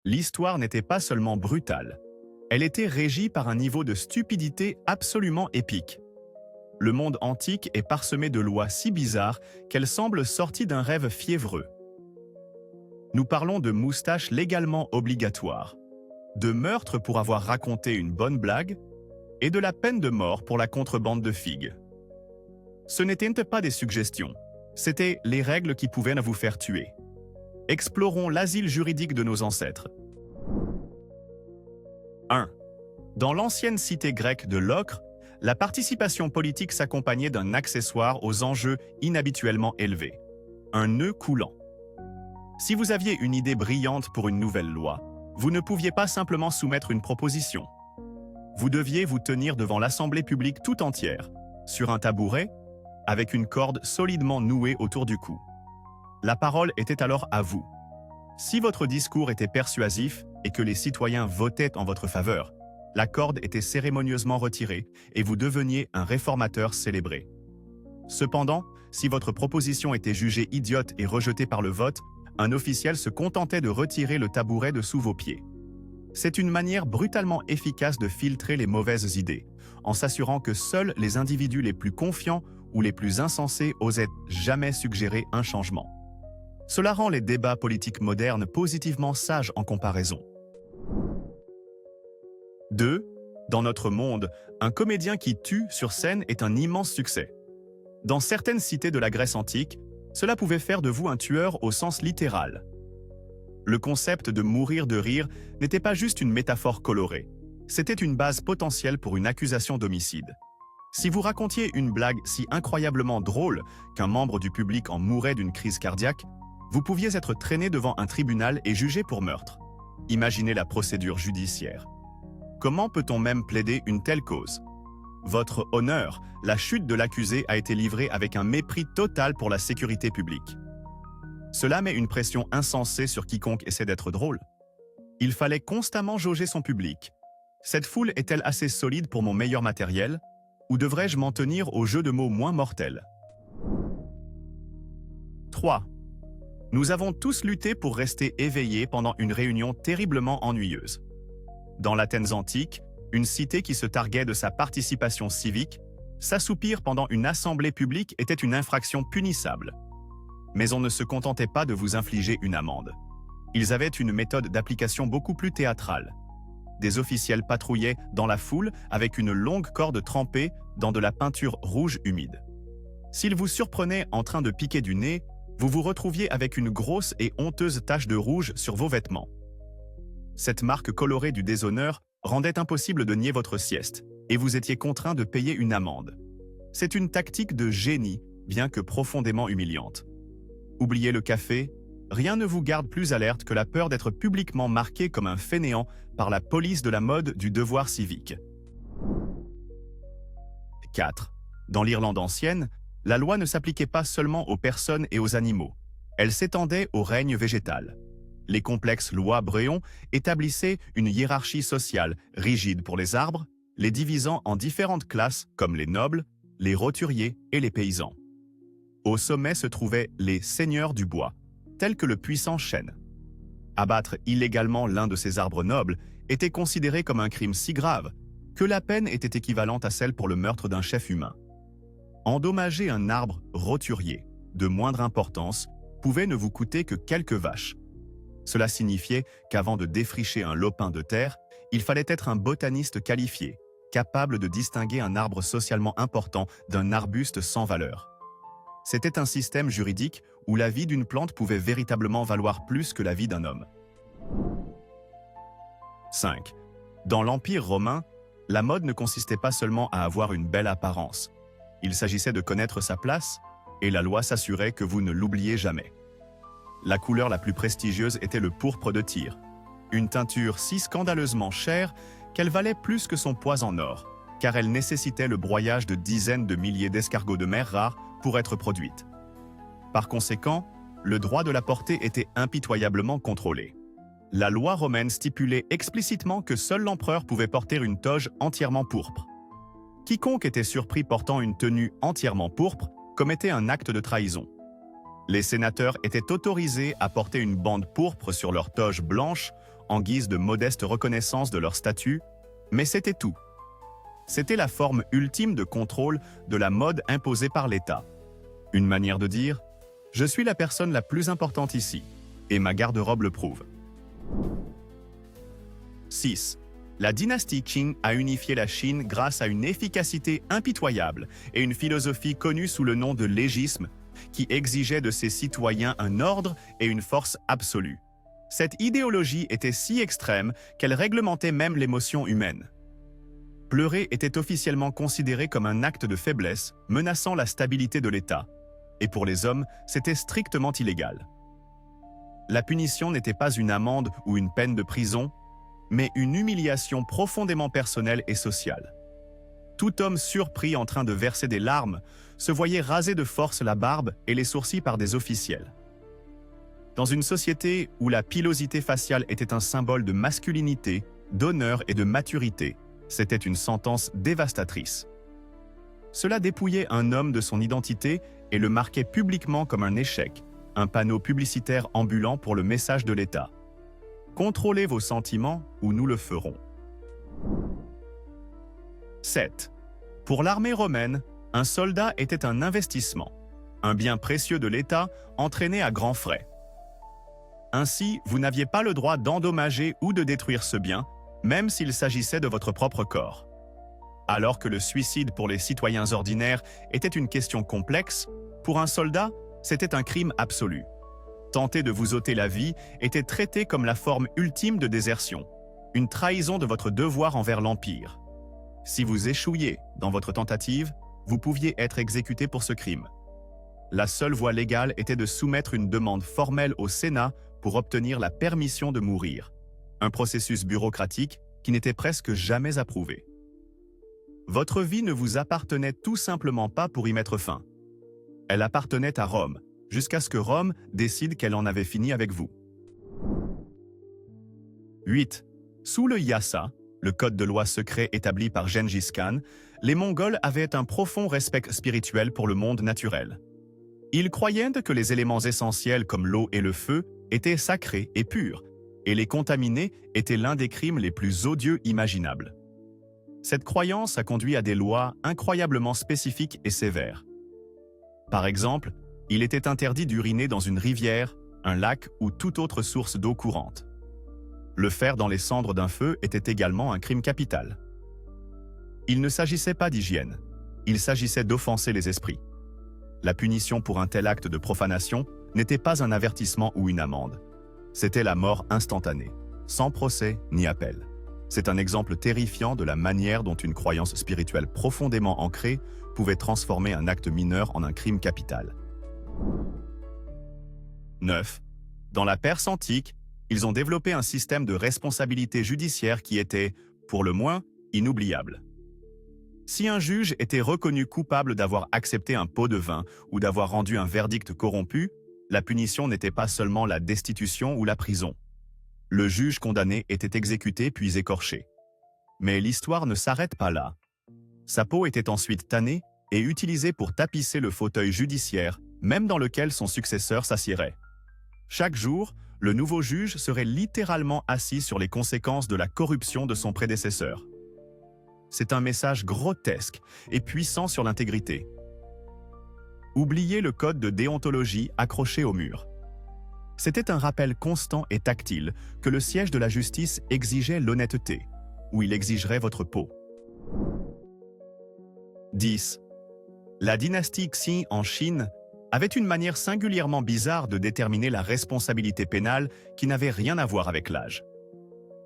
L'histoire n'était pas seulement brutale, elle était régie par un niveau de stupidité absolument épique. Le monde antique est parsemé de lois si bizarres qu'elles semblent sorties d'un rêve fiévreux. Nous parlons de moustaches légalement obligatoires, de meurtre pour avoir raconté une bonne blague et de la peine de mort pour la contrebande de figues. Ce n'étaient pas des suggestions, c'étaient les règles qui pouvaient vous faire tuer. Explorons l'asile juridique de nos ancêtres. 1. Dans l'ancienne cité grecque de Locre, la participation politique s'accompagnait d'un accessoire aux enjeux inhabituellement élevés, un nœud coulant. Si vous aviez une idée brillante pour une nouvelle loi, vous ne pouviez pas simplement soumettre une proposition. Vous deviez vous tenir devant l'assemblée publique tout entière, sur un tabouret, avec une corde solidement nouée autour du cou. La parole était alors à vous. Si votre discours était persuasif et que les citoyens votaient en votre faveur, la corde était cérémonieusement retirée et vous deveniez un réformateur célébré. Cependant, si votre proposition était jugée idiote et rejetée par le vote, un officiel se contentait de retirer le tabouret de sous vos pieds. C'est une manière brutalement efficace de filtrer les mauvaises idées, en s'assurant que seuls les individus les plus confiants ou les plus insensés osaient jamais suggérer un changement. Cela rend les débats politiques modernes positivement sages en comparaison. 2. Dans notre monde, un comédien qui tue sur scène est un immense succès. Dans certaines cités de la Grèce antique, cela pouvait faire de vous un tueur au sens littéral. Le concept de mourir de rire n'était pas juste une métaphore colorée, c'était une base potentielle pour une accusation d'homicide. Si vous racontiez une blague si incroyablement drôle qu'un membre du public en mourait d'une crise cardiaque, vous pouviez être traîné devant un tribunal et jugé pour meurtre. Imaginez la procédure judiciaire. Comment peut-on même plaider une telle cause? Votre honneur, la chute de l'accusé a été livrée avec un mépris total pour la sécurité publique. Cela met une pression insensée sur quiconque essaie d'être drôle. Il fallait constamment jauger son public. Cette foule est-elle assez solide pour mon meilleur matériel? Ou devrais-je m'en tenir au jeu de mots moins mortel? 3. Nous avons tous lutté pour rester éveillés pendant une réunion terriblement ennuyeuse. Dans l'Athènes antique, une cité qui se targuait de sa participation civique, s'assoupir pendant une assemblée publique était une infraction punissable. Mais on ne se contentait pas de vous infliger une amende. Ils avaient une méthode d'application beaucoup plus théâtrale. Des officiels patrouillaient dans la foule avec une longue corde trempée dans de la peinture rouge humide. S'ils vous surprenaient en train de piquer du nez, vous vous retrouviez avec une grosse et honteuse tache de rouge sur vos vêtements. Cette marque colorée du déshonneur rendait impossible de nier votre sieste, et vous étiez contraint de payer une amende. C'est une tactique de génie, bien que profondément humiliante. Oubliez le café, rien ne vous garde plus alerte que la peur d'être publiquement marqué comme un fainéant par la police de la mode du devoir civique. 4. Dans l'Irlande ancienne, la loi ne s'appliquait pas seulement aux personnes et aux animaux, elle s'étendait au règne végétal. Les complexes lois Bréon établissaient une hiérarchie sociale rigide pour les arbres, les divisant en différentes classes comme les nobles, les roturiers et les paysans. Au sommet se trouvaient les seigneurs du bois, tels que le puissant chêne. Abattre illégalement l'un de ces arbres nobles était considéré comme un crime si grave que la peine était équivalente à celle pour le meurtre d'un chef humain. Endommager un arbre roturier, de moindre importance, pouvait ne vous coûter que quelques vaches. Cela signifiait qu'avant de défricher un lopin de terre, il fallait être un botaniste qualifié, capable de distinguer un arbre socialement important d'un arbuste sans valeur. C'était un système juridique où la vie d'une plante pouvait véritablement valoir plus que la vie d'un homme. 5. Dans l'Empire romain, la mode ne consistait pas seulement à avoir une belle apparence. Il s'agissait de connaître sa place, et la loi s'assurait que vous ne l'oubliez jamais. La couleur la plus prestigieuse était le pourpre de Tyr, une teinture si scandaleusement chère qu'elle valait plus que son poids en or, car elle nécessitait le broyage de dizaines de milliers d'escargots de mer rares pour être produite. Par conséquent, le droit de la porter était impitoyablement contrôlé. La loi romaine stipulait explicitement que seul l'empereur pouvait porter une toge entièrement pourpre. Quiconque était surpris portant une tenue entièrement pourpre commettait un acte de trahison. Les sénateurs étaient autorisés à porter une bande pourpre sur leur toge blanche en guise de modeste reconnaissance de leur statut, mais c'était tout. C'était la forme ultime de contrôle de la mode imposée par l'État. Une manière de dire « Je suis la personne la plus importante ici, et ma garde-robe le prouve ». 6. La dynastie Qing a unifié la Chine grâce à une efficacité impitoyable et une philosophie connue sous le nom de légisme, qui exigeait de ses citoyens un ordre et une force absolue. Cette idéologie était si extrême qu'elle réglementait même l'émotion humaine. Pleurer était officiellement considéré comme un acte de faiblesse, menaçant la stabilité de l'État. Et pour les hommes, c'était strictement illégal. La punition n'était pas une amende ou une peine de prison, mais une humiliation profondément personnelle et sociale. Tout homme surpris en train de verser des larmes se voyait raser de force la barbe et les sourcils par des officiels. Dans une société où la pilosité faciale était un symbole de masculinité, d'honneur et de maturité, c'était une sentence dévastatrice. Cela dépouillait un homme de son identité et le marquait publiquement comme un échec, un panneau publicitaire ambulant pour le message de l'État. Contrôlez vos sentiments ou nous le ferons. 7. Pour l'armée romaine, un soldat était un investissement, un bien précieux de l'État entraîné à grands frais. Ainsi, vous n'aviez pas le droit d'endommager ou de détruire ce bien, même s'il s'agissait de votre propre corps. Alors que le suicide pour les citoyens ordinaires était une question complexe, pour un soldat, c'était un crime absolu. Tenter de vous ôter la vie était traité comme la forme ultime de désertion, une trahison de votre devoir envers l'Empire. Si vous échouiez dans votre tentative, vous pouviez être exécuté pour ce crime. La seule voie légale était de soumettre une demande formelle au Sénat pour obtenir la permission de mourir, un processus bureaucratique qui n'était presque jamais approuvé. Votre vie ne vous appartenait tout simplement pas pour y mettre fin. Elle appartenait à Rome, jusqu'à ce que Rome décide qu'elle en avait fini avec vous. 8. Sous le Yassa, le code de loi secret établi par Gengis Khan, les Mongols avaient un profond respect spirituel pour le monde naturel. Ils croyaient que les éléments essentiels comme l'eau et le feu étaient sacrés et purs, et les contaminer était l'un des crimes les plus odieux imaginables. Cette croyance a conduit à des lois incroyablement spécifiques et sévères. Par exemple, il était interdit d'uriner dans une rivière, un lac ou toute autre source d'eau courante. Le faire dans les cendres d'un feu était également un crime capital. Il ne s'agissait pas d'hygiène, il s'agissait d'offenser les esprits. La punition pour un tel acte de profanation n'était pas un avertissement ou une amende. C'était la mort instantanée, sans procès ni appel. C'est un exemple terrifiant de la manière dont une croyance spirituelle profondément ancrée pouvait transformer un acte mineur en un crime capital. 9. Dans la Perse antique, ils ont développé un système de responsabilité judiciaire qui était, pour le moins, inoubliable. Si un juge était reconnu coupable d'avoir accepté un pot de vin ou d'avoir rendu un verdict corrompu, la punition n'était pas seulement la destitution ou la prison. Le juge condamné était exécuté puis écorché. Mais l'histoire ne s'arrête pas là. Sa peau était ensuite tannée et utilisée pour tapisser le fauteuil judiciaire, même dans lequel son successeur s'assiérait. Chaque jour, le nouveau juge serait littéralement assis sur les conséquences de la corruption de son prédécesseur. C'est un message grotesque et puissant sur l'intégrité. Oubliez le code de déontologie accroché au mur. C'était un rappel constant et tactile que le siège de la justice exigeait l'honnêteté, ou il exigerait votre peau. 10. La dynastie Xi en Chine avait une manière singulièrement bizarre de déterminer la responsabilité pénale qui n'avait rien à voir avec l'âge.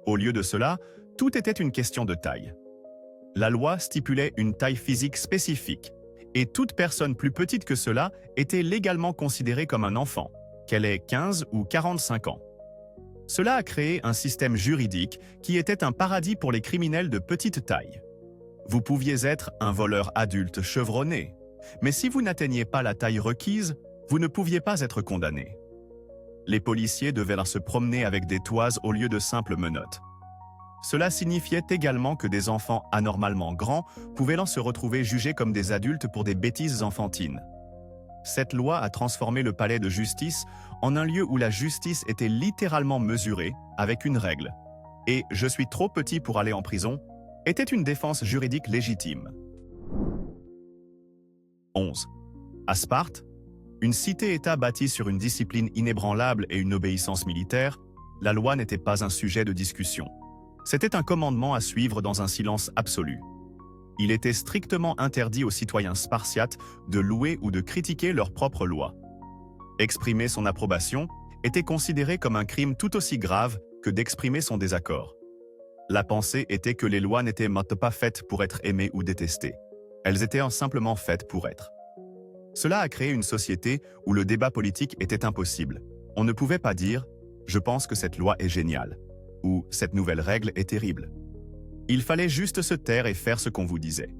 Au lieu de cela, tout était une question de taille. La loi stipulait une taille physique spécifique, et toute personne plus petite que cela était légalement considérée comme un enfant, qu'elle ait 15 ou 45 ans. Cela a créé un système juridique qui était un paradis pour les criminels de petite taille. Vous pouviez être un voleur adulte chevronné, mais si vous n'atteigniez pas la taille requise, vous ne pouviez pas être condamné. Les policiers devaient alors se promener avec des toises au lieu de simples menottes. Cela signifiait également que des enfants anormalement grands pouvaient alors se retrouver jugés comme des adultes pour des bêtises enfantines. Cette loi a transformé le palais de justice en un lieu où la justice était littéralement mesurée avec une règle. Et « je suis trop petit pour aller en prison » était une défense juridique légitime. 11. À Sparte, une cité-État bâtie sur une discipline inébranlable et une obéissance militaire, la loi n'était pas un sujet de discussion. C'était un commandement à suivre dans un silence absolu. Il était strictement interdit aux citoyens spartiates de louer ou de critiquer leur propre loi. Exprimer son approbation était considéré comme un crime tout aussi grave que d'exprimer son désaccord. La pensée était que les lois n'étaient pas faites pour être aimées ou détestées. Elles étaient simplement faites pour être. Cela a créé une société où le débat politique était impossible. On ne pouvait pas dire « je pense que cette loi est géniale » ou « cette nouvelle règle est terrible ». Il fallait juste se taire et faire ce qu'on vous disait.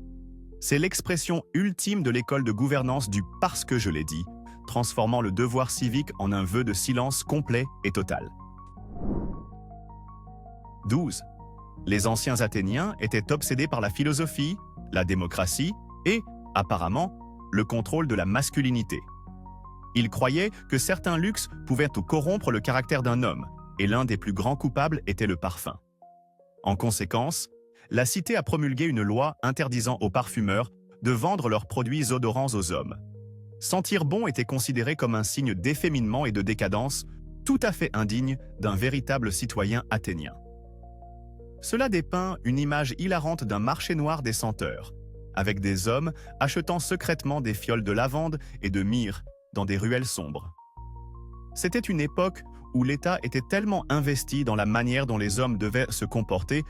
C'est l'expression ultime de l'école de gouvernance du « parce que je l'ai dit », transformant le devoir civique en un vœu de silence complet et total. 12. Les anciens Athéniens étaient obsédés par la philosophie, la démocratie et, apparemment, le contrôle de la masculinité. Ils croyaient que certains luxes pouvaient corrompre le caractère d'un homme, et l'un des plus grands coupables était le parfum. En conséquence, la cité a promulgué une loi interdisant aux parfumeurs de vendre leurs produits odorants aux hommes. Sentir bon était considéré comme un signe d'efféminement et de décadence, tout à fait indigne d'un véritable citoyen athénien. Cela dépeint une image hilarante d'un marché noir des senteurs, avec des hommes achetant secrètement des fioles de lavande et de myrrhe dans des ruelles sombres. C'était une époque où l'État était tellement investi dans la manière dont les hommes devaient se comporter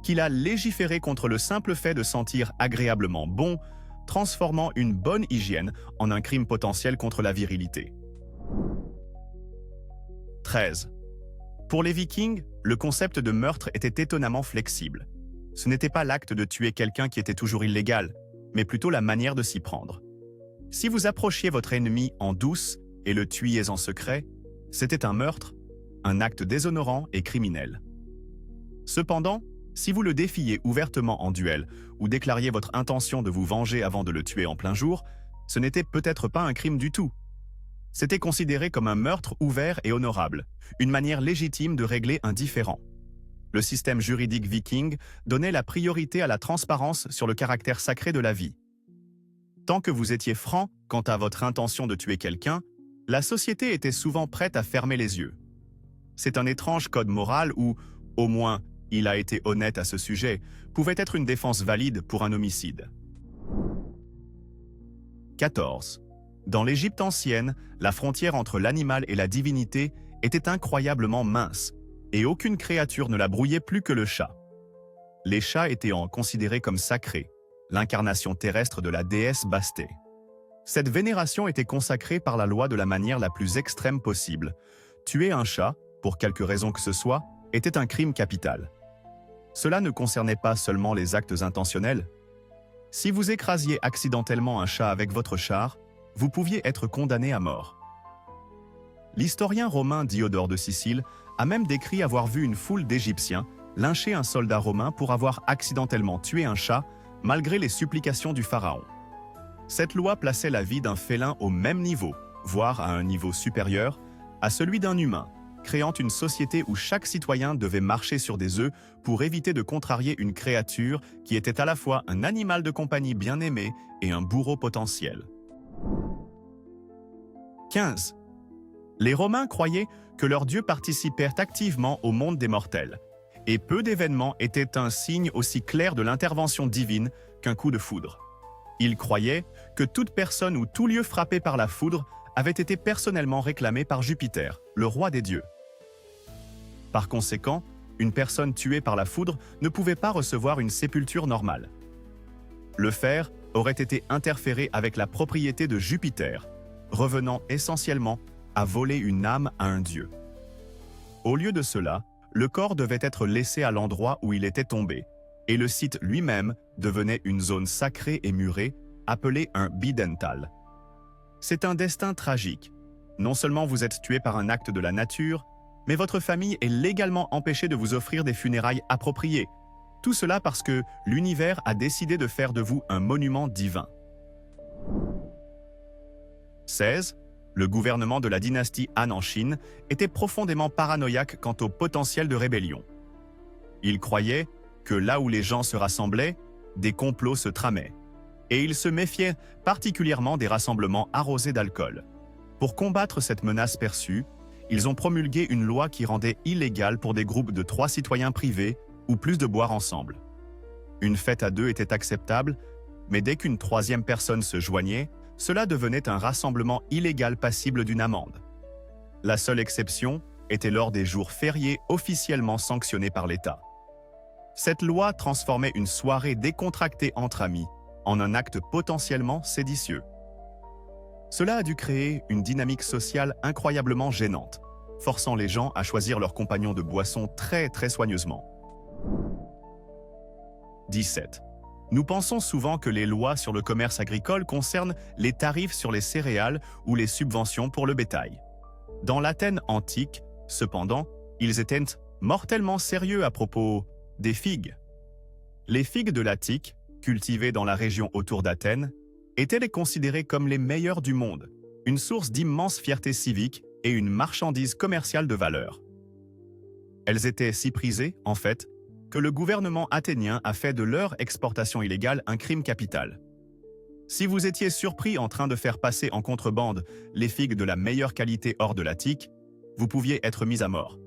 qu'il a légiféré contre le simple fait de sentir agréablement bon, transformant une bonne hygiène en un crime potentiel contre la virilité. 13. Pour les Vikings, le concept de meurtre était étonnamment flexible. Ce n'était pas l'acte de tuer quelqu'un qui était toujours illégal, mais plutôt la manière de s'y prendre. Si vous approchiez votre ennemi en douce et le tuiez en secret, c'était un meurtre, un acte déshonorant et criminel. Cependant, si vous le défiez ouvertement en duel ou déclariez votre intention de vous venger avant de le tuer en plein jour, ce n'était peut-être pas un crime du tout. C'était considéré comme un meurtre ouvert et honorable, une manière légitime de régler un différend. Le système juridique viking donnait la priorité à la transparence sur le caractère sacré de la vie. Tant que vous étiez franc quant à votre intention de tuer quelqu'un, la société était souvent prête à fermer les yeux. C'est un étrange code moral où, au moins, il a été honnête à ce sujet, pouvait être une défense valide pour un homicide. 14. Dans l'Égypte ancienne, la frontière entre l'animal et la divinité était incroyablement mince, et aucune créature ne la brouillait plus que le chat. Les chats étaient considérés comme sacrés, l'incarnation terrestre de la déesse Bastée. Cette vénération était consacrée par la loi de la manière la plus extrême possible. Tuer un chat, pour quelque raison que ce soit, était un crime capital. Cela ne concernait pas seulement les actes intentionnels. Si vous écrasiez accidentellement un chat avec votre char, vous pouviez être condamné à mort. L'historien romain Diodore de Sicile a même décrit avoir vu une foule d'Égyptiens lyncher un soldat romain pour avoir accidentellement tué un chat malgré les supplications du pharaon. Cette loi plaçait la vie d'un félin au même niveau, voire à un niveau supérieur, à celui d'un humain, créant une société où chaque citoyen devait marcher sur des œufs pour éviter de contrarier une créature qui était à la fois un animal de compagnie bien aimé et un bourreau potentiel. 15. Les Romains croyaient que leurs dieux participèrent activement au monde des mortels, et peu d'événements étaient un signe aussi clair de l'intervention divine qu'un coup de foudre. Ils croyaient que toute personne ou tout lieu frappé par la foudre avait été personnellement réclamé par Jupiter, le roi des dieux. Par conséquent, une personne tuée par la foudre ne pouvait pas recevoir une sépulture normale. Le faire aurait été interféré avec la propriété de Jupiter, revenant essentiellement à voler une âme à un dieu. Au lieu de cela, le corps devait être laissé à l'endroit où il était tombé, et le site lui-même devenait une zone sacrée et murée, appelée un bidental. C'est un destin tragique. Non seulement vous êtes tué par un acte de la nature, mais votre famille est légalement empêchée de vous offrir des funérailles appropriées. Tout cela parce que l'univers a décidé de faire de vous un monument divin. 16. Le gouvernement de la dynastie Han en Chine était profondément paranoïaque quant au potentiel de rébellion. Il croyait que là où les gens se rassemblaient, des complots se tramaient. Et il se méfiait particulièrement des rassemblements arrosés d'alcool. Pour combattre cette menace perçue, ils ont promulgué une loi qui rendait illégal pour des groupes de 3 citoyens privés ou plus de boire ensemble. Une fête à 2 était acceptable, mais dès qu'une 3e personne se joignait, cela devenait un rassemblement illégal passible d'une amende. La seule exception était lors des jours fériés officiellement sanctionnés par l'État. Cette loi transformait une soirée décontractée entre amis en un acte potentiellement séditieux. Cela a dû créer une dynamique sociale incroyablement gênante, forçant les gens à choisir leurs compagnons de boisson très soigneusement. 17. Nous pensons souvent que les lois sur le commerce agricole concernent les tarifs sur les céréales ou les subventions pour le bétail. Dans l'Athènes antique, cependant, ils étaient mortellement sérieux à propos des figues. Les figues de l'Attique, cultivées dans la région autour d'Athènes, étaient considérées comme les meilleures du monde, une source d'immense fierté civique et une marchandise commerciale de valeur. Elles étaient si prisées, en fait, que le gouvernement athénien a fait de leur exportation illégale un crime capital. Si vous étiez surpris en train de faire passer en contrebande les figues de la meilleure qualité hors de l'Attique, vous pouviez être mis à mort.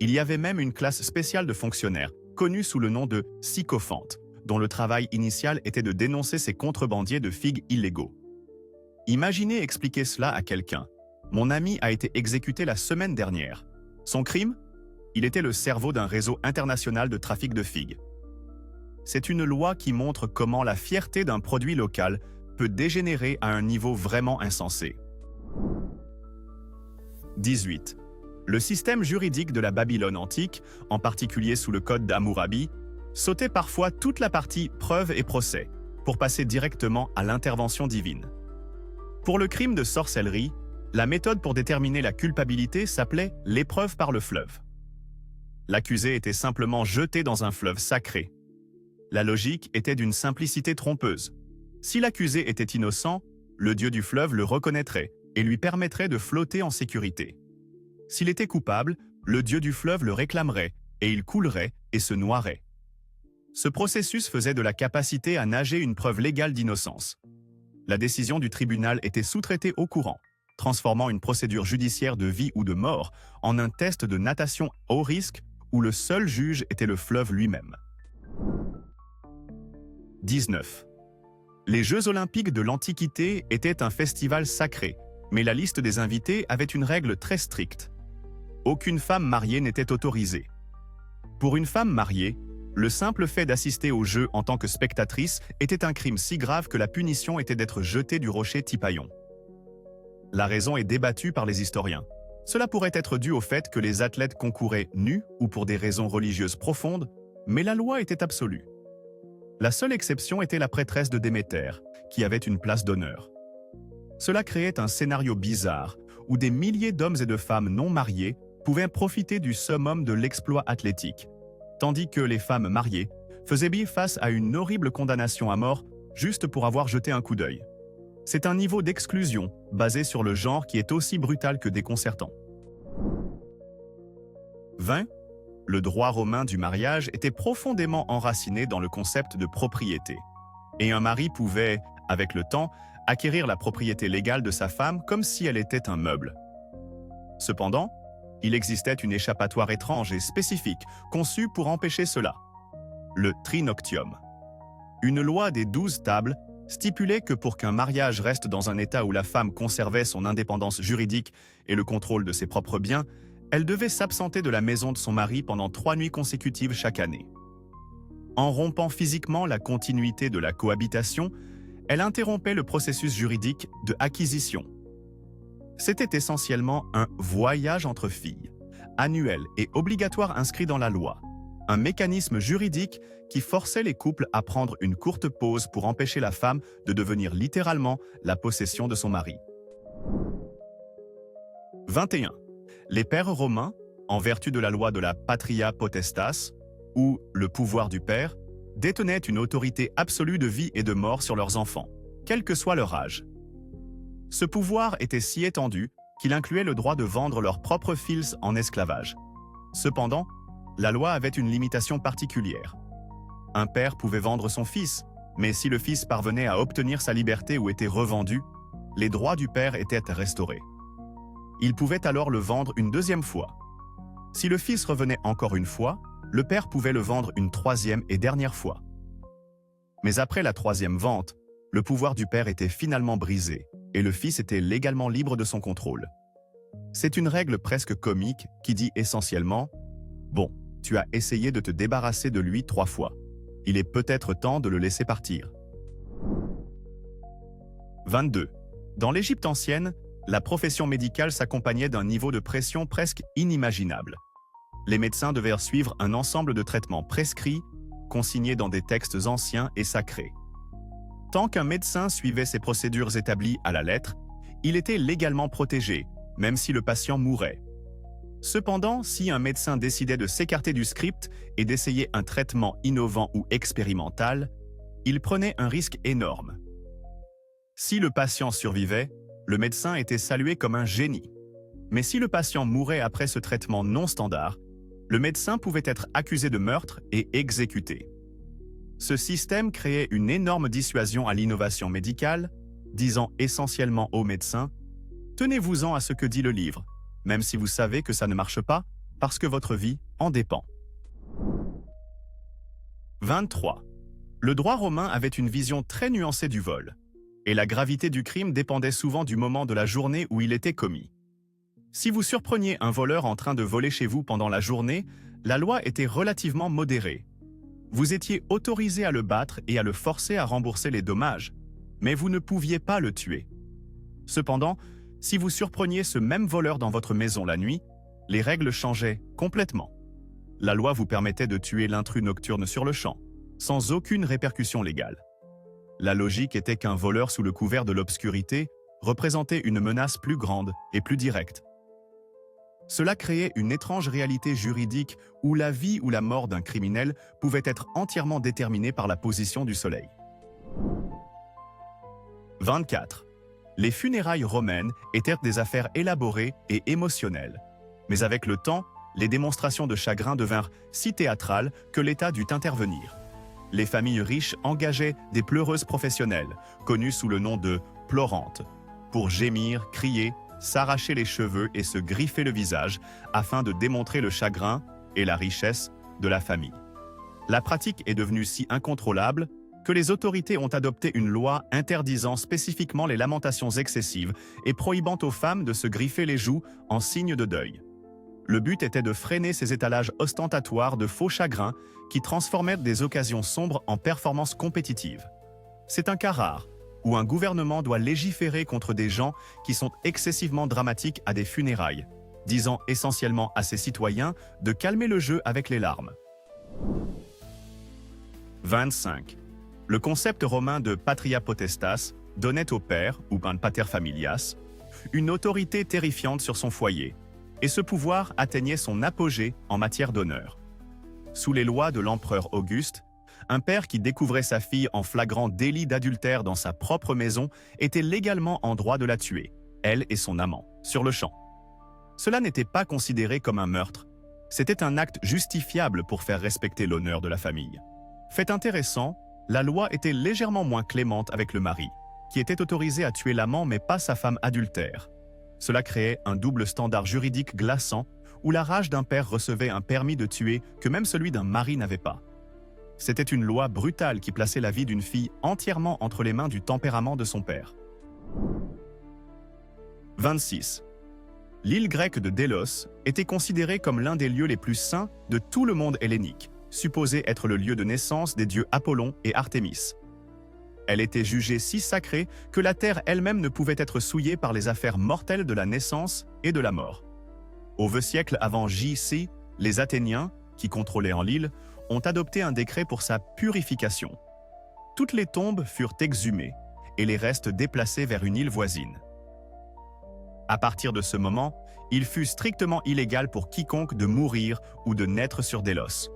Il y avait même une classe spéciale de fonctionnaires, connue sous le nom de sycophantes, dont le travail initial était de dénoncer ces contrebandiers de figues illégaux. Imaginez expliquer cela à quelqu'un. Mon ami a été exécuté la semaine dernière. Son crime ? Il était le cerveau d'un réseau international de trafic de figues. C'est une loi qui montre comment la fierté d'un produit local peut dégénérer à un niveau vraiment insensé. 18. Le système juridique de la Babylone antique, en particulier sous le code d'Hammurabi, sautait parfois toute la partie preuve et procès, pour passer directement à l'intervention divine. Pour le crime de sorcellerie, la méthode pour déterminer la culpabilité s'appelait l'épreuve par le fleuve. L'accusé était simplement jeté dans un fleuve sacré. La logique était d'une simplicité trompeuse. Si l'accusé était innocent, le dieu du fleuve le reconnaîtrait et lui permettrait de flotter en sécurité. S'il était coupable, le dieu du fleuve le réclamerait et il coulerait et se noierait. Ce processus faisait de la capacité à nager une preuve légale d'innocence. La décision du tribunal était sous-traitée au courant, transformant une procédure judiciaire de vie ou de mort en un test de natation haut risque où le seul juge était le fleuve lui-même. 19. Les Jeux olympiques de l'Antiquité étaient un festival sacré, mais la liste des invités avait une règle très stricte. Aucune femme mariée n'était autorisée. Pour une femme mariée, le simple fait d'assister aux Jeux en tant que spectatrice était un crime si grave que la punition était d'être jetée du rocher Typaïon. La raison est débattue par les historiens. Cela pourrait être dû au fait que les athlètes concouraient nus ou pour des raisons religieuses profondes, mais la loi était absolue. La seule exception était la prêtresse de Déméter, qui avait une place d'honneur. Cela créait un scénario bizarre, où des milliers d'hommes et de femmes non mariés pouvaient profiter du summum de l'exploit athlétique, tandis que les femmes mariées faisaient face à une horrible condamnation à mort juste pour avoir jeté un coup d'œil. C'est un niveau d'exclusion basé sur le genre qui est aussi brutal que déconcertant. 20. Le droit romain du mariage était profondément enraciné dans le concept de propriété. Et un mari pouvait, avec le temps, acquérir la propriété légale de sa femme comme si elle était un meuble. Cependant, il existait une échappatoire étrange et spécifique conçue pour empêcher cela. Le trinoctium. Une loi des 12 tables stipulait que pour qu'un mariage reste dans un état où la femme conservait son indépendance juridique et le contrôle de ses propres biens, elle devait s'absenter de la maison de son mari pendant 3 nuits consécutives chaque année. En rompant physiquement la continuité de la cohabitation, elle interrompait le processus juridique de acquisition. C'était essentiellement un voyage entre filles, annuel et obligatoire inscrit dans la loi, un mécanisme juridique qui forçait les couples à prendre une courte pause pour empêcher la femme de devenir littéralement la possession de son mari. 21. Les pères romains, en vertu de la loi de la patria potestas, ou le pouvoir du père, détenaient une autorité absolue de vie et de mort sur leurs enfants, quel que soit leur âge. Ce pouvoir était si étendu qu'il incluait le droit de vendre leurs propres fils en esclavage. Cependant, la loi avait une limitation particulière. Un père pouvait vendre son fils, mais si le fils parvenait à obtenir sa liberté ou était revendu, les droits du père étaient restaurés. Il pouvait alors le vendre une deuxième fois. Si le fils revenait encore une fois, le père pouvait le vendre une troisième et dernière fois. Mais après la troisième vente, le pouvoir du père était finalement brisé et le fils était légalement libre de son contrôle. C'est une règle presque comique qui dit essentiellement « Bon, tu as essayé de te débarrasser de lui 3 fois. Il est peut-être temps de le laisser partir. » 22. Dans l'Égypte ancienne, la profession médicale s'accompagnait d'un niveau de pression presque inimaginable. Les médecins devaient suivre un ensemble de traitements prescrits, consignés dans des textes anciens et sacrés. Tant qu'un médecin suivait ces procédures établies à la lettre, il était légalement protégé, même si le patient mourait. Cependant, si un médecin décidait de s'écarter du script et d'essayer un traitement innovant ou expérimental, il prenait un risque énorme. Si le patient survivait, le médecin était salué comme un génie. Mais si le patient mourait après ce traitement non standard, le médecin pouvait être accusé de meurtre et exécuté. Ce système créait une énorme dissuasion à l'innovation médicale, disant essentiellement aux médecins « Tenez-vous-en à ce que dit le livre, même si vous savez que ça ne marche pas, parce que votre vie en dépend. » 23. Le droit romain avait une vision très nuancée du vol, et la gravité du crime dépendait souvent du moment de la journée où il était commis. Si vous surpreniez un voleur en train de voler chez vous pendant la journée, la loi était relativement modérée. Vous étiez autorisé à le battre et à le forcer à rembourser les dommages, mais vous ne pouviez pas le tuer. Cependant, si vous surpreniez ce même voleur dans votre maison la nuit, les règles changeaient complètement. La loi vous permettait de tuer l'intrus nocturne sur le champ, sans aucune répercussion légale. La logique était qu'un voleur sous le couvert de l'obscurité représentait une menace plus grande et plus directe. Cela créait une étrange réalité juridique où la vie ou la mort d'un criminel pouvait être entièrement déterminée par la position du soleil. 24. Les funérailles romaines étaient des affaires élaborées et émotionnelles. Mais avec le temps, les démonstrations de chagrin devinrent si théâtrales que l'État dut intervenir. Les familles riches engageaient des pleureuses professionnelles, connues sous le nom de « pleurantes », pour gémir, crier, s'arracher les cheveux et se griffer le visage afin de démontrer le chagrin et la richesse de la famille. La pratique est devenue si incontrôlable que les autorités ont adopté une loi interdisant spécifiquement les lamentations excessives et prohibant aux femmes de se griffer les joues en signe de deuil. Le but était de freiner ces étalages ostentatoires de faux chagrins qui transformaient des occasions sombres en performances compétitives. C'est un cas rare où un gouvernement doit légiférer contre des gens qui sont excessivement dramatiques à des funérailles, disant essentiellement à ses citoyens de calmer le jeu avec les larmes. 25. Le concept romain de patria potestas donnait au père, ou pater familias, une autorité terrifiante sur son foyer, et ce pouvoir atteignait son apogée en matière d'honneur. Sous les lois de l'empereur Auguste, un père qui découvrait sa fille en flagrant délit d'adultère dans sa propre maison était légalement en droit de la tuer, elle et son amant, sur le champ. Cela n'était pas considéré comme un meurtre, c'était un acte justifiable pour faire respecter l'honneur de la famille. Fait intéressant, la loi était légèrement moins clémente avec le mari, qui était autorisé à tuer l'amant mais pas sa femme adultère. Cela créait un double standard juridique glaçant où la rage d'un père recevait un permis de tuer que même celui d'un mari n'avait pas. C'était une loi brutale qui plaçait la vie d'une fille entièrement entre les mains du tempérament de son père. 26. L'île grecque de Délos était considérée comme l'un des lieux les plus saints de tout le monde hellénique, supposé être le lieu de naissance des dieux Apollon et Artémis. Elle était jugée si sacrée que la terre elle-même ne pouvait être souillée par les affaires mortelles de la naissance et de la mort. Au VIe siècle avant J.C., les Athéniens, qui contrôlaient en l'île, ont adopté un décret pour sa purification. Toutes les tombes furent exhumées et les restes déplacés vers une île voisine. À partir de ce moment, il fut strictement illégal pour quiconque de mourir ou de naître sur Délos.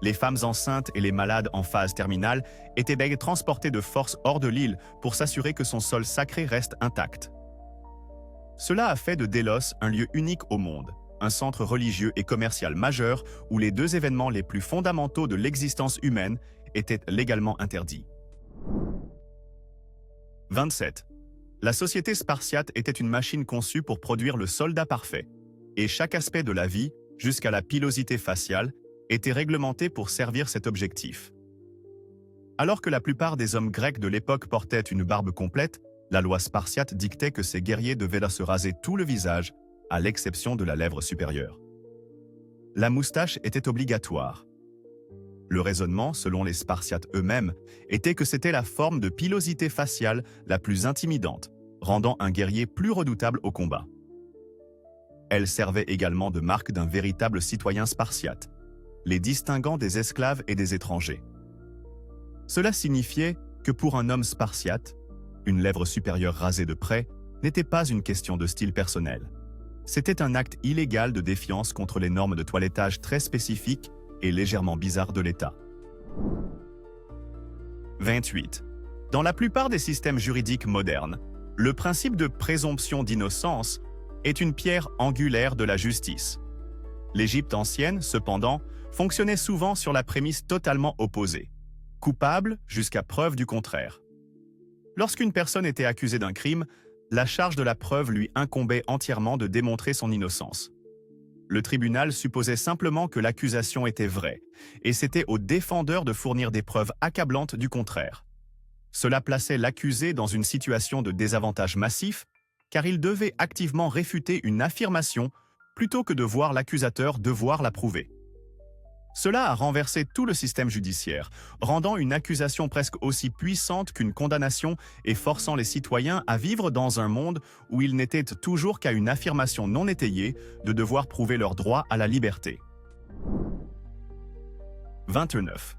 Les femmes enceintes et les malades en phase terminale étaient transportées de force hors de l'île pour s'assurer que son sol sacré reste intact. Cela a fait de Délos un lieu unique au monde, un centre religieux et commercial majeur où les deux événements les plus fondamentaux de l'existence humaine étaient légalement interdits. 27. La société spartiate était une machine conçue pour produire le soldat parfait, et chaque aspect de la vie, jusqu'à la pilosité faciale, était réglementé pour servir cet objectif. Alors que la plupart des hommes grecs de l'époque portaient une barbe complète, la loi spartiate dictait que ces guerriers devaient se raser tout le visage, à l'exception de la lèvre supérieure. La moustache était obligatoire. Le raisonnement, selon les Spartiates eux-mêmes, était que c'était la forme de pilosité faciale la plus intimidante, rendant un guerrier plus redoutable au combat. Elle servait également de marque d'un véritable citoyen spartiate, les distinguant des esclaves et des étrangers. Cela signifiait que pour un homme spartiate, une lèvre supérieure rasée de près n'était pas une question de style personnel. C'était un acte illégal de défiance contre les normes de toilettage très spécifiques et légèrement bizarres de l'État. 28. Dans la plupart des systèmes juridiques modernes, le principe de présomption d'innocence est une pierre angulaire de la justice. L'Égypte ancienne, cependant, fonctionnait souvent sur la prémisse totalement opposée. Coupable jusqu'à preuve du contraire. Lorsqu'une personne était accusée d'un crime, la charge de la preuve lui incombait entièrement de démontrer son innocence. Le tribunal supposait simplement que l'accusation était vraie, et c'était au défendeur de fournir des preuves accablantes du contraire. Cela plaçait l'accusé dans une situation de désavantage massif, car il devait activement réfuter une affirmation plutôt que de voir l'accusateur devoir la prouver. Cela a renversé tout le système judiciaire, rendant une accusation presque aussi puissante qu'une condamnation et forçant les citoyens à vivre dans un monde où il n'était toujours qu'à une affirmation non étayée de devoir prouver leur droit à la liberté. 29.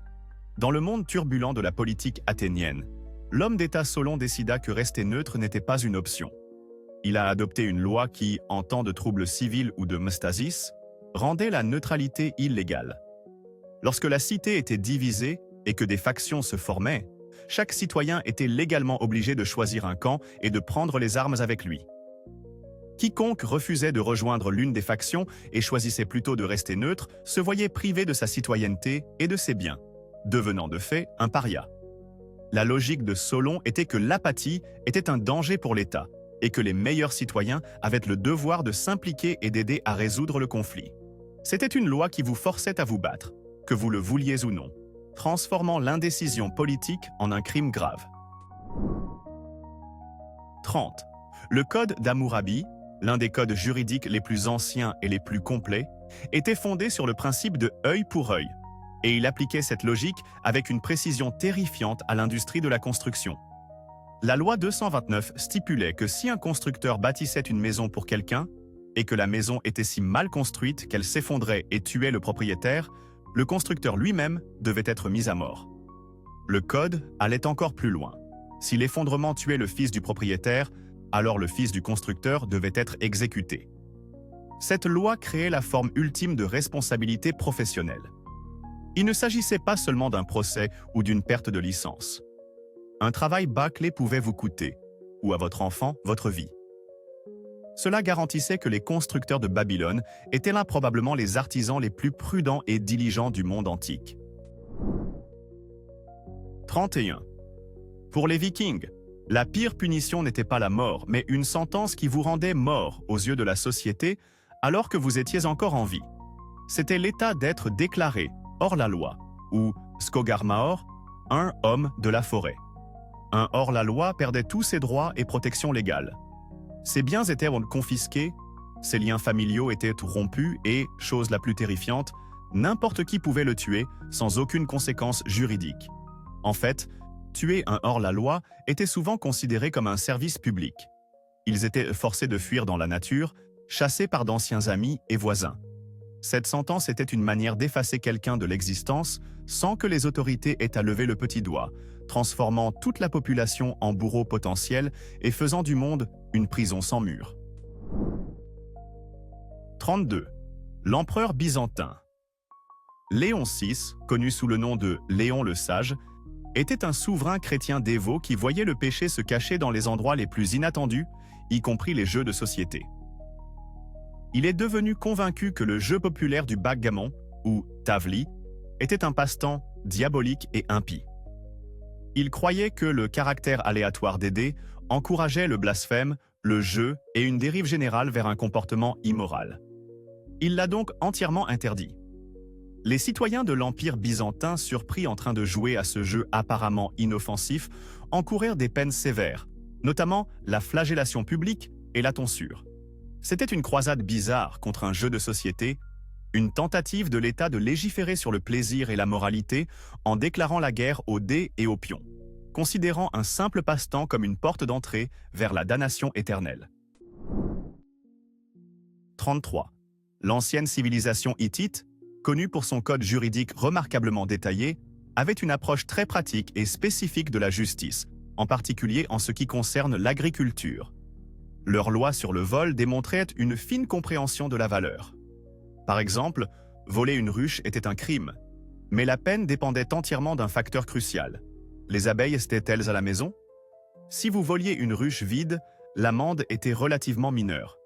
Dans le monde turbulent de la politique athénienne, l'homme d'État Solon décida que rester neutre n'était pas une option. Il a adopté une loi qui, en temps de troubles civils ou de mstasis, rendait la neutralité illégale. Lorsque la cité était divisée et que des factions se formaient, chaque citoyen était légalement obligé de choisir un camp et de prendre les armes avec lui. Quiconque refusait de rejoindre l'une des factions et choisissait plutôt de rester neutre se voyait privé de sa citoyenneté et de ses biens, devenant de fait un paria. La logique de Solon était que l'apathie était un danger pour l'État et que les meilleurs citoyens avaient le devoir de s'impliquer et d'aider à résoudre le conflit. C'était une loi qui vous forçait à vous battre, que vous le vouliez ou non, transformant l'indécision politique en un crime grave. 30. Le code d'Hammurabi, l'un des codes juridiques les plus anciens et les plus complets, était fondé sur le principe de œil pour œil, et il appliquait cette logique avec une précision terrifiante à l'industrie de la construction. La loi 229 stipulait que si un constructeur bâtissait une maison pour quelqu'un, et que la maison était si mal construite qu'elle s'effondrait et tuait le propriétaire, le constructeur lui-même devait être mis à mort. Le code allait encore plus loin. Si l'effondrement tuait le fils du propriétaire, alors le fils du constructeur devait être exécuté. Cette loi créait la forme ultime de responsabilité professionnelle. Il ne s'agissait pas seulement d'un procès ou d'une perte de licence. Un travail bâclé pouvait vous coûter, ou à votre enfant, votre vie. Cela garantissait que les constructeurs de Babylone étaient là probablement les artisans les plus prudents et diligents du monde antique. 31. Pour les Vikings, la pire punition n'était pas la mort, mais une sentence qui vous rendait mort aux yeux de la société alors que vous étiez encore en vie. C'était l'état d'être déclaré hors la loi, ou skogarmaor, un homme de la forêt. Un hors-la-loi perdait tous ses droits et protections légales. Ses biens étaient confisqués, ses liens familiaux étaient rompus et, chose la plus terrifiante, n'importe qui pouvait le tuer sans aucune conséquence juridique. En fait, tuer un hors-la-loi était souvent considéré comme un service public. Ils étaient forcés de fuir dans la nature, chassés par d'anciens amis et voisins. Cette sentence était une manière d'effacer quelqu'un de l'existence sans que les autorités aient à lever le petit doigt, transformant toute la population en bourreau potentiel et faisant du monde une prison sans mur. 32. L'empereur byzantin. Léon VI, connu sous le nom de Léon le Sage, était un souverain chrétien dévot qui voyait le péché se cacher dans les endroits les plus inattendus, y compris les jeux de société. Il est devenu convaincu que le jeu populaire du backgammon, ou tavli, était un passe-temps diabolique et impie. Il croyait que le caractère aléatoire des dés encourageait le blasphème, le jeu et une dérive générale vers un comportement immoral. Il l'a donc entièrement interdit. Les citoyens de l'Empire byzantin, surpris en train de jouer à ce jeu apparemment inoffensif, encoururent des peines sévères, notamment la flagellation publique et la tonsure. C'était une croisade bizarre contre un jeu de société, une tentative de l'État de légiférer sur le plaisir et la moralité en déclarant la guerre aux dés et aux pions, considérant un simple passe-temps comme une porte d'entrée vers la damnation éternelle. 33. L'ancienne civilisation hittite, connue pour son code juridique remarquablement détaillé, avait une approche très pratique et spécifique de la justice, en particulier en ce qui concerne l'agriculture. Leurs lois sur le vol démontraient une fine compréhension de la valeur. Par exemple, voler une ruche était un crime, mais la peine dépendait entièrement d'un facteur crucial. Les abeilles étaient-elles à la maison? Si vous voliez une ruche vide, l'amende était relativement mineure,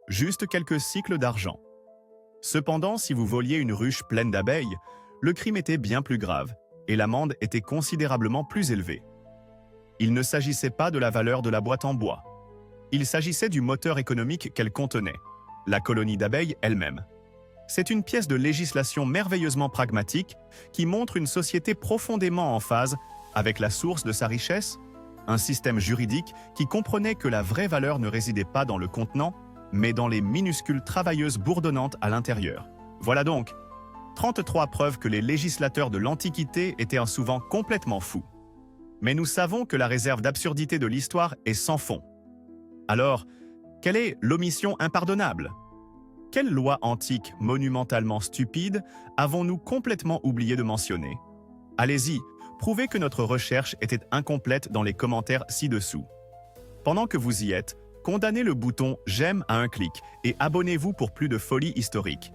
juste quelques cycles d'argent. Cependant, si vous voliez une ruche pleine d'abeilles, le crime était bien plus grave et l'amende était considérablement plus élevée. Il ne s'agissait pas de la valeur de la boîte en bois. Il s'agissait du moteur économique qu'elle contenait, la colonie d'abeilles elle-même. C'est une pièce de législation merveilleusement pragmatique qui montre une société profondément en phase avec la source de sa richesse, un système juridique qui comprenait que la vraie valeur ne résidait pas dans le contenant, mais dans les minuscules travailleuses bourdonnantes à l'intérieur. Voilà donc 33 preuves que les législateurs de l'Antiquité étaient souvent complètement fous. Mais nous savons que la réserve d'absurdité de l'histoire est sans fond. Alors, quelle est l'omission impardonnable? Quelle loi antique monumentalement stupide avons-nous complètement oublié de mentionner? Allez-y, prouvez que notre recherche était incomplète dans les commentaires ci-dessous. Pendant que vous y êtes, condamnez le bouton « J'aime » à un clic et abonnez-vous pour plus de folie historique.